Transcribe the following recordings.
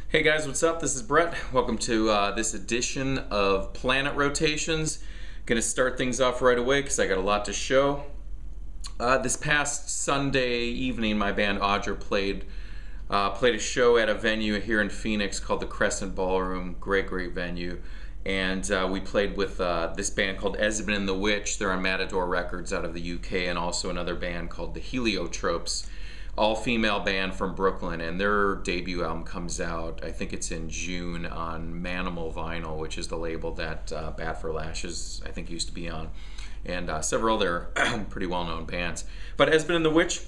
Hey guys, what's up? This is Bret. Welcome to this edition of Planet Rotations. Gonna start things off right away because I got a lot to show. This past Sunday evening, my band Audra played a show at a venue here in Phoenix called the Crescent Ballroom. Great venue. And we played with this band called Esben and the Witch. They're on Matador Records out of the UK, and also another band called the Heliotropes. All-female band from Brooklyn, and their debut album comes out, I think it's in June, on Manimal Vinyl, which is the label that Bat for Lashes, I think, used to be on, and several other pretty well-known bands. But Esben and the Witch,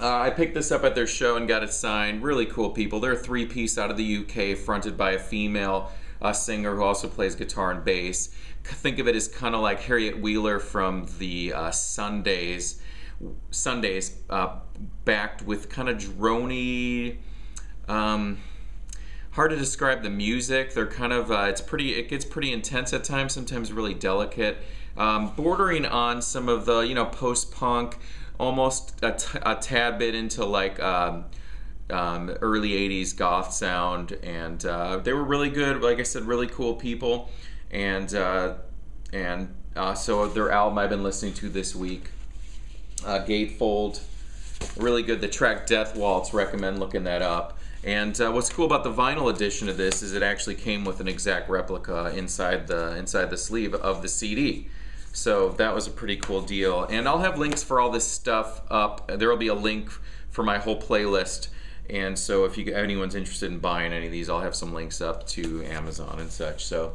I picked this up at their show and got it signed. Really cool people. They're a three-piece out of the UK, fronted by a female singer who also plays guitar and bass. Think of it as kind of like Harriet Wheeler from the Sundays, backed with kind of droney, hard to describe the music. They're kind of it gets pretty intense at times, sometimes really delicate, bordering on some of the post-punk, almost a tad bit into like early 80s goth sound, and they were really good. Like I said, really cool people, and so their album I've been listening to this week, Gatefold, really good. The track Death Waltz, recommend looking that up. And what's cool about the vinyl edition of this is it actually came with an exact replica inside the sleeve of the CD. So that was a pretty cool deal. And I'll have links for all this stuff up. There will be a link for my whole playlist. And so if anyone's interested in buying any of these, I'll have some links up to Amazon and such. So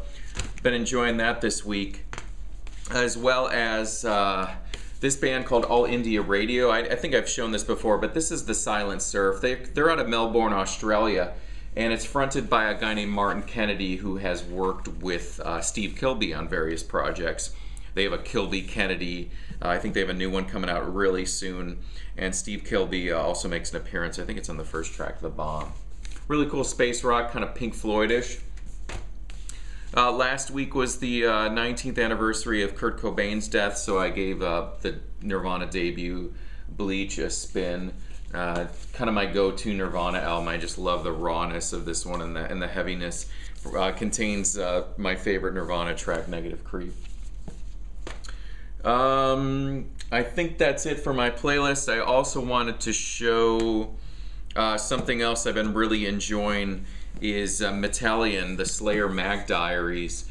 been enjoying that this week, as well as this band called All India Radio. I think I've shown this before, but this is the Silent Surf. They're out of Melbourne, Australia, and it's fronted by a guy named Martin Kennedy, who has worked with Steve Kilbey on various projects. They have a Kilby Kennedy. I think they have a new one coming out really soon, and Steve Kilbey also makes an appearance. I think it's on the first track, The Bomb. Really cool space rock, kind of Pink Floyd-ish. Last week was the 19th anniversary of Kurt Cobain's death, so I gave the Nirvana debut, Bleach, a spin. Kind of my go-to Nirvana album. I just love the rawness of this one and the heaviness. Contains my favorite Nirvana track, Negative Creep. I think that's it for my playlist. I also wanted to show something else I've been really enjoying is Metallion, the Slayer Mag Diaries,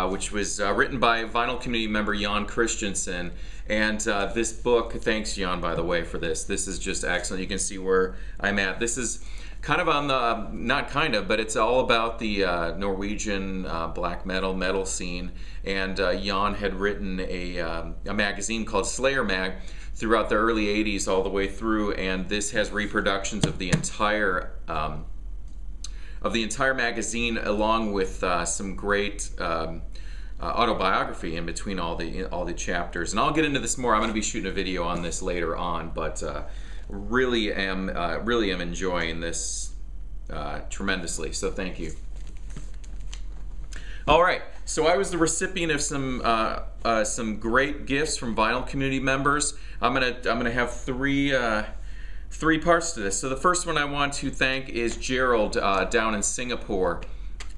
which was written by vinyl community member Jan Christensen. And this book, thanks Jan, by the way, for this. This is just excellent. You can see where I'm at. This is kind of on the, not kind of, but it's all about the Norwegian black metal scene. And Jan had written a magazine called Slayer Mag throughout the early 80s all the way through, and this has reproductions of the entire magazine, along with some great autobiography in between all the chapters. And I'll get into this more. I'm going to be shooting a video on this later on, but really am enjoying this tremendously. So thank you. All right. So I was the recipient of some great gifts from vinyl community members. I'm gonna have three parts to this. So the first one I want to thank is Gerald down in Singapore.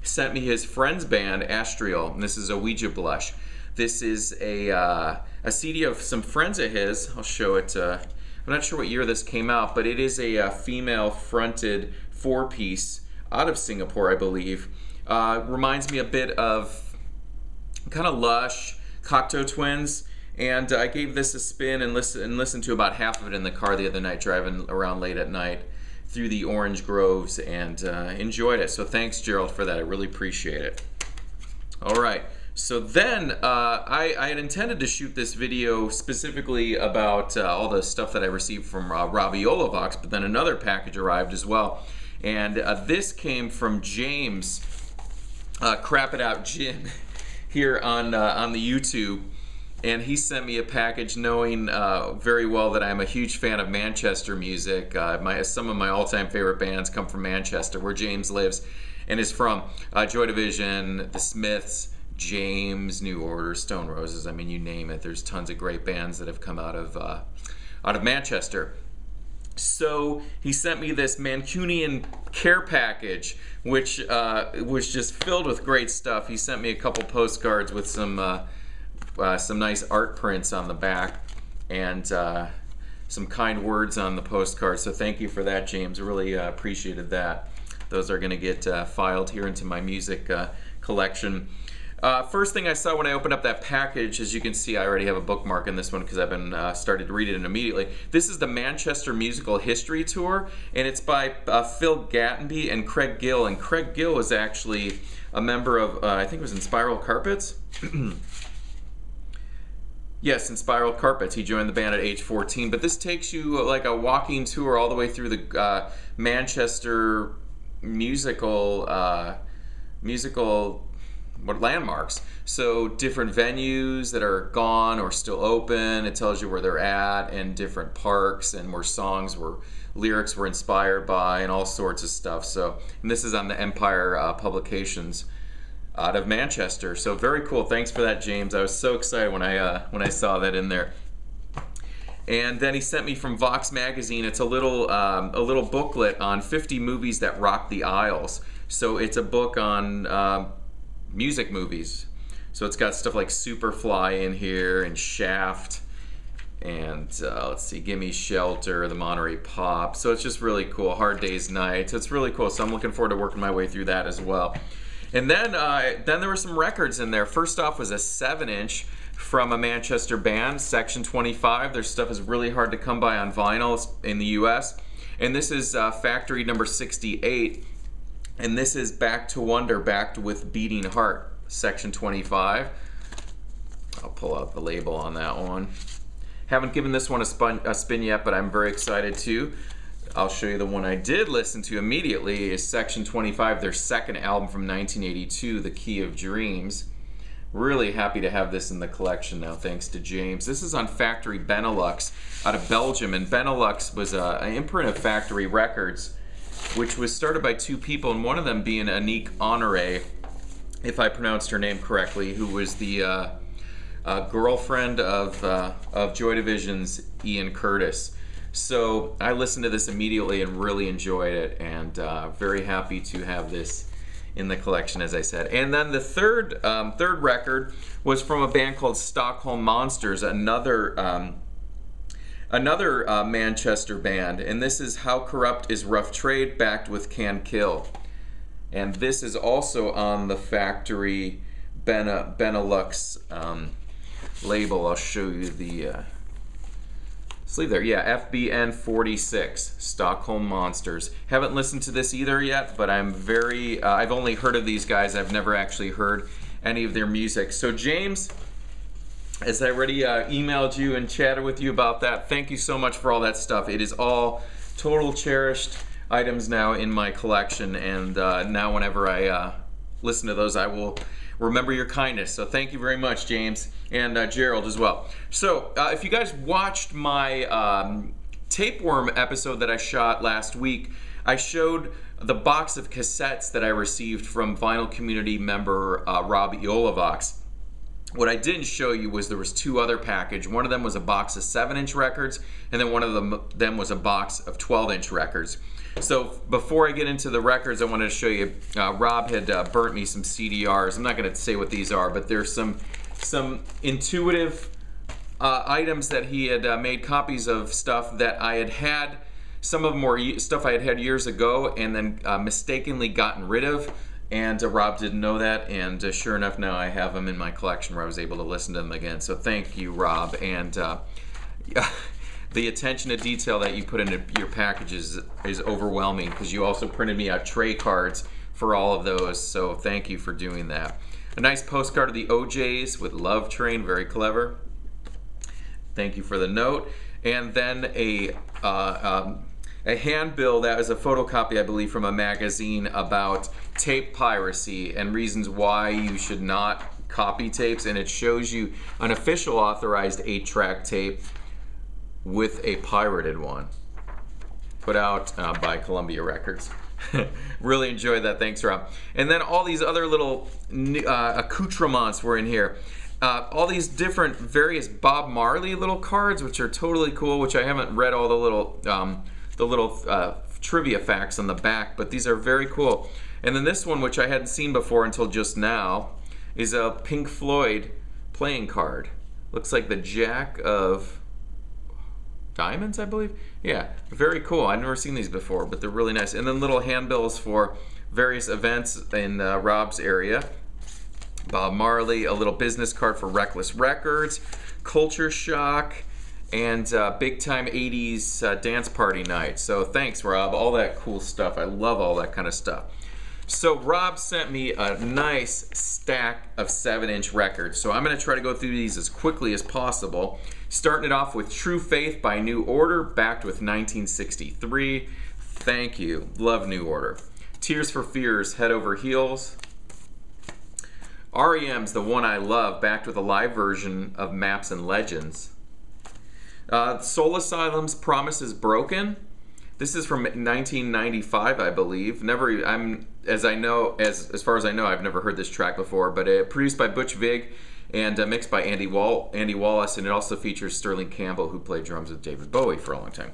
Sent me his friend's band, Astrial, and this is a Ouija Blush. This is a CD of some friends of his. I'll show it. I'm not sure what year this came out, but it is a female-fronted four-piece out of Singapore, I believe. Reminds me a bit of kind of Lush, Cocteau Twins. And I gave this a spin and listened to about half of it in the car the other night, driving around late at night through the orange groves, and enjoyed it. So thanks, Gerald, for that. I really appreciate it. All right. So then I had intended to shoot this video specifically about all the stuff that I received from Robbie Olavox, but then another package arrived as well. And this came from James, Crap It Out Jim, here on the YouTube. And he sent me a package knowing very well that I'm a huge fan of Manchester music. Some of my all-time favorite bands come from Manchester, where James lives and is from. Joy Division, The Smiths, James, New Order, Stone Roses. I mean, you name it. There's tons of great bands that have come out of Manchester. So he sent me this Mancunian care package, which was just filled with great stuff. He sent me a couple postcards with some nice art prints on the back, and some kind words on the postcard. So thank you for that, James. Really appreciated that. Those are going to get filed here into my music collection. First thing I saw when I opened up that package, as you can see, I already have a bookmark in this one because I've been started to read it immediately. This is the Manchester Musical History Tour, and it's by Phil Gattenby and Craig Gill. And Craig Gill was actually a member of, I think it was in Spiral Carpets. Yes, in Spiral Carpets. He joined the band at age 14. But this takes you like a walking tour all the way through the Manchester musical landmarks. So different venues that are gone or still open. It tells you where they're at, and different parks, and where lyrics were inspired by, and all sorts of stuff. So, and this is on the Empire Publications out of Manchester. So very cool. Thanks for that, James. I was so excited when I saw that in there. And then he sent me from Vox magazine. It's a little booklet on 50 movies that rock the aisles. So it's a book on music movies. So it's got stuff like Superfly in here, and Shaft, and let's see, Gimme Shelter, the Monterey Pop. So it's just really cool. Hard Day's Night. So it's really cool. So I'm looking forward to working my way through that as well. And then there were some records in there. First off was a 7-inch from a Manchester band, Section 25. Their stuff is really hard to come by on vinyl in the US. And this is factory number 68. And this is Back to Wonder, Backed with Beating Heart, Section 25. I'll pull out the label on that one. Haven't given this one a spin yet, but I'm very excited to. I'll show you the one I did listen to immediately is Section 25, their second album from 1982, The Key of Dreams. Really happy to have this in the collection now, thanks to James. This is on Factory Benelux out of Belgium, and Benelux was an imprint of Factory Records, which was started by two people, and one of them being Anique Honore, if I pronounced her name correctly, who was the girlfriend of Joy Division's Ian Curtis. So I listened to this immediately and really enjoyed it, and very happy to have this in the collection, as I said. And then the third record was from a band called Stockholm Monsters, another Manchester band, and this is How Corrupt is Rough Trade, Backed with Can Kill. And this is also on the Factory Benelux label. I'll show you the sleeve there. Yeah, FBN 46, Stockholm Monsters. Haven't listened to this either yet, but I'm very, I've only heard of these guys. I've never actually heard any of their music. So James, as I already emailed you and chatted with you about that, thank you so much for all that stuff. It is all total cherished items now in my collection, and now whenever I listen to those, I will remember your kindness. So thank you very much, James, and Gerald as well. So if you guys watched my tapeworm episode that I shot last week, I showed the box of cassettes that I received from vinyl community member Rob Iolovox. What I didn't show you was there was two other packages. One of them was a box of 7-inch records, and then one of them was a box of 12-inch records. So before I get into the records, I wanted to show you, Rob had burnt me some CDRs. I'm not going to say what these are, but there's some intuitive items that he had made copies of, stuff that I had had. Some of them were stuff I had had years ago and then mistakenly gotten rid of. And Rob didn't know that, and sure enough, now I have them in my collection where I was able to listen to them again. So thank you, Rob. And the attention to detail that you put into your packages is overwhelming, because you also printed me out tray cards for all of those. So thank you for doing that. A nice postcard of the OJs with Love Train, very clever. Thank you for the note. And then a handbill that was a photocopy, I believe, from a magazine about tape piracy and reasons why you should not copy tapes, and it shows you an official authorized 8-track tape with a pirated one put out by Columbia Records. Really enjoyed that. Thanks, Rob. And then all these other little accoutrements were in here. All these different various Bob Marley little cards, which are totally cool, which I haven't read all the little the little trivia facts on the back, but these are very cool. And then this one, which I hadn't seen before until just now, is a Pink Floyd playing card. Looks like the Jack of Diamonds, I believe. Yeah, very cool. I've never seen these before, but they're really nice. And then little handbills for various events in Rob's area. Bob Marley, a little business card for Reckless Records, Culture Shock, and Big Time 80s Dance Party Night. So thanks, Rob. All that cool stuff. I love all that kind of stuff. So Rob sent me a nice stack of 7-inch records. So I'm going to try to go through these as quickly as possible. Starting it off with True Faith by New Order, backed with 1963. Thank you. Love New Order. Tears for Fears, Head Over Heels. REM's The One I Love, backed with a live version of Maps and Legends. Soul Asylum's Promise is Broken. This is from 1995, I believe. As far as I know, I've never heard this track before, but produced by Butch Vig and mixed by Andy Wallace, and it also features Sterling Campbell, who played drums with David Bowie for a long time.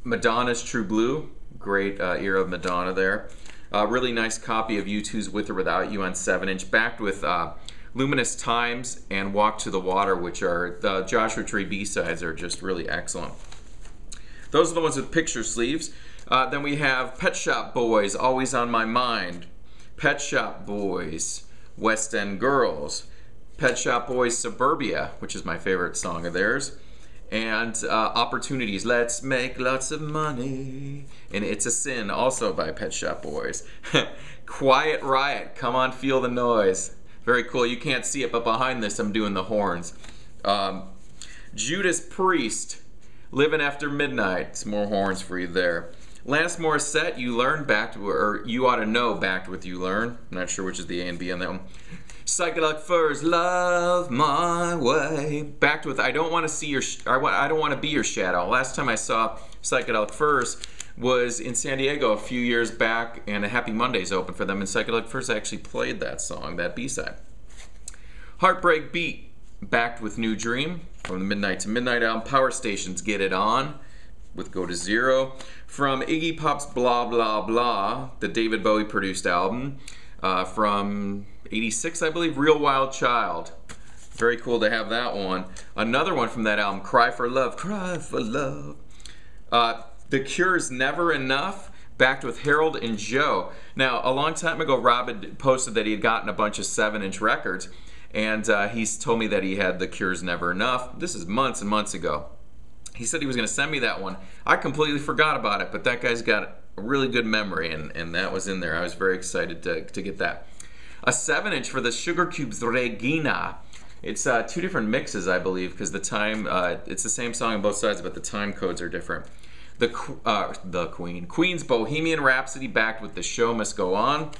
Madonna's True Blue, great era of Madonna there. Really nice copy of U2's With or Without You on 7-inch, backed with Luminous Times and Walk to the Water, which are the Joshua Tree B-sides, are just really excellent. Those are the ones with picture sleeves. Then we have Pet Shop Boys, Always on My Mind. Pet Shop Boys, West End Girls. Pet Shop Boys, Suburbia, which is my favorite song of theirs. And Opportunities, Let's Make Lots of Money. And It's a Sin, also by Pet Shop Boys. Quiet Riot, Come On Feel the Noise. Very cool. You can't see it, but behind this I'm doing the horns. Judas Priest, Living After Midnight. Some more horns for you there. Last Morissette, You Learn, backed, or You Ought to Know, backed with You Learn. I'm not sure which is the A and B on that one. Psychedelic Furs, Love My Way, backed with I Don't Want to See Your, I Don't Want to Be Your Shadow. Last time I saw Psychedelic Furs was in San Diego a few years back, and a Happy Mondays opened for them, and Psychedelic Furs actually played that song, that B-side. Heartbreak Beat, backed with New Dream from the Midnight to Midnight album. Power Stations, Get It On with Go to Zero. From Iggy Pop's Blah Blah Blah, the David Bowie produced album, from 86, I believe, Real Wild Child. Very cool to have that one. Another one from that album, Cry for Love, Cry for Love. The Cure's Never Enough, backed with Harold and Joe. Now, a long time ago, Rob had posted that he had gotten a bunch of 7-inch records, and he's told me that he had The Cure's Never Enough. This is months and months ago. He said he was going to send me that one. I completely forgot about it, but that guy's got a really good memory, and that was in there. I was very excited to get that. A 7-inch for the Sugar Cubes Regina. It's two different mixes, I believe, because the time, it's the same song on both sides, but the time codes are different. Queen's Bohemian Rhapsody, backed with The Show Must Go On.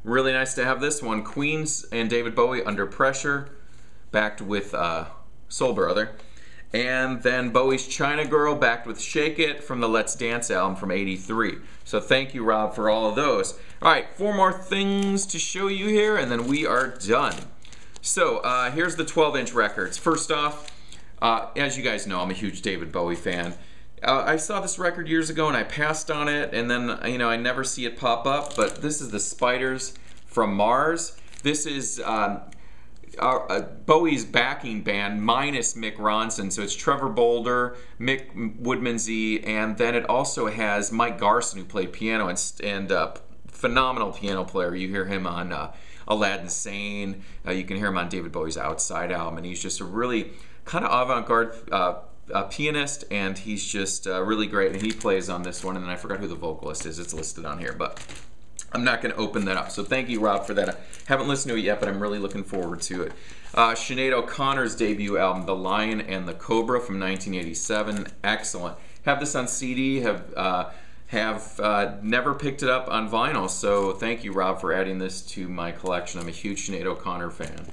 Really nice to have this one. Queen's and David Bowie, Under Pressure, backed with Soul Brother. And then Bowie's China Girl, backed with Shake It from the Let's Dance album from '83. So thank you, Rob, for all of those. All right, 4 more things to show you here, and then we are done. So here's the 12-inch records. First off, as you guys know, I'm a huge David Bowie fan. I saw this record years ago and I passed on it, and then I never see it pop up, but this is the Spiders from Mars. This is Bowie's backing band minus Mick Ronson, so it's Trevor Bolder, Mick Woodmansey, and then it also has Mike Garson, who played piano and phenomenal piano player. You hear him on Aladdin Sane, you can hear him on David Bowie's Outside album, and he's just a really kind of avant-garde pianist, and he's just really great, and he plays on this one, and then I forgot who the vocalist is. It's listed on here, but I'm not going to open that up. So thank you, Rob, for that. I haven't listened to it yet, but I'm really looking forward to it. Sinead O'Connor's debut album, The Lion and the Cobra from 1987. Excellent. Have this on CD, have never picked it up on vinyl, so thank you, Rob, for adding this to my collection. I'm a huge Sinead O'Connor fan.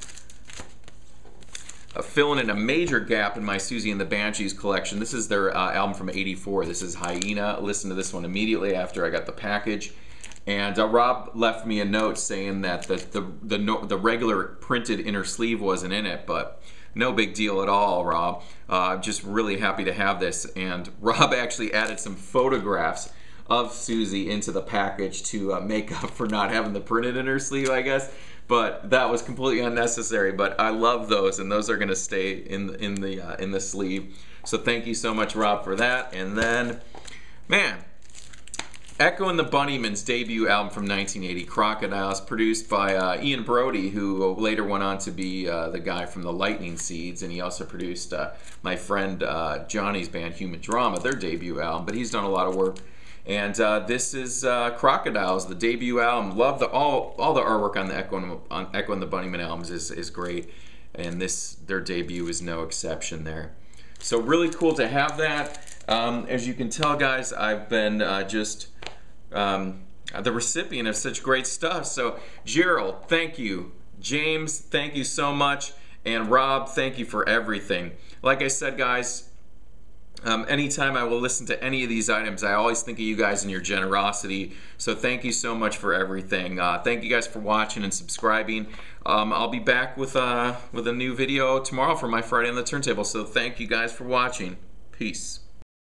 Filling in a major gap in my Susie and the Banshees collection. This is their album from '84. This is Hyena. Listen to this one immediately after I got the package. And Rob left me a note saying that the regular printed inner sleeve wasn't in it, but no big deal at all, Rob. I'm just really happy to have this. And Rob actually added some photographs of Susie into the package to make up for not having the printed in her sleeve, I guess. But that was completely unnecessary. But I love those, and those are going to stay in the sleeve. So thank you so much, Rob, for that. And then, man, Echo and the Bunnymen's debut album from 1980, Crocodiles, produced by Ian Brody, who later went on to be the guy from the Lightning Seeds, and he also produced my friend Johnny's band, Human Drama, their debut album. But he's done a lot of work. And this is Crocodiles, the debut album. Love all the artwork on the Echo and the Bunnymen albums is great, and their debut is no exception there. So really cool to have that. As you can tell, guys, I've been the recipient of such great stuff. So Gerald, thank you. James, thank you so much. And Rob, thank you for everything. Like I said, guys, anytime I will listen to any of these items, I always think of you guys and your generosity. So thank you so much for everything. Thank you guys for watching and subscribing. I'll be back with a new video tomorrow for my Friday on the Turntable. So thank you guys for watching. Peace.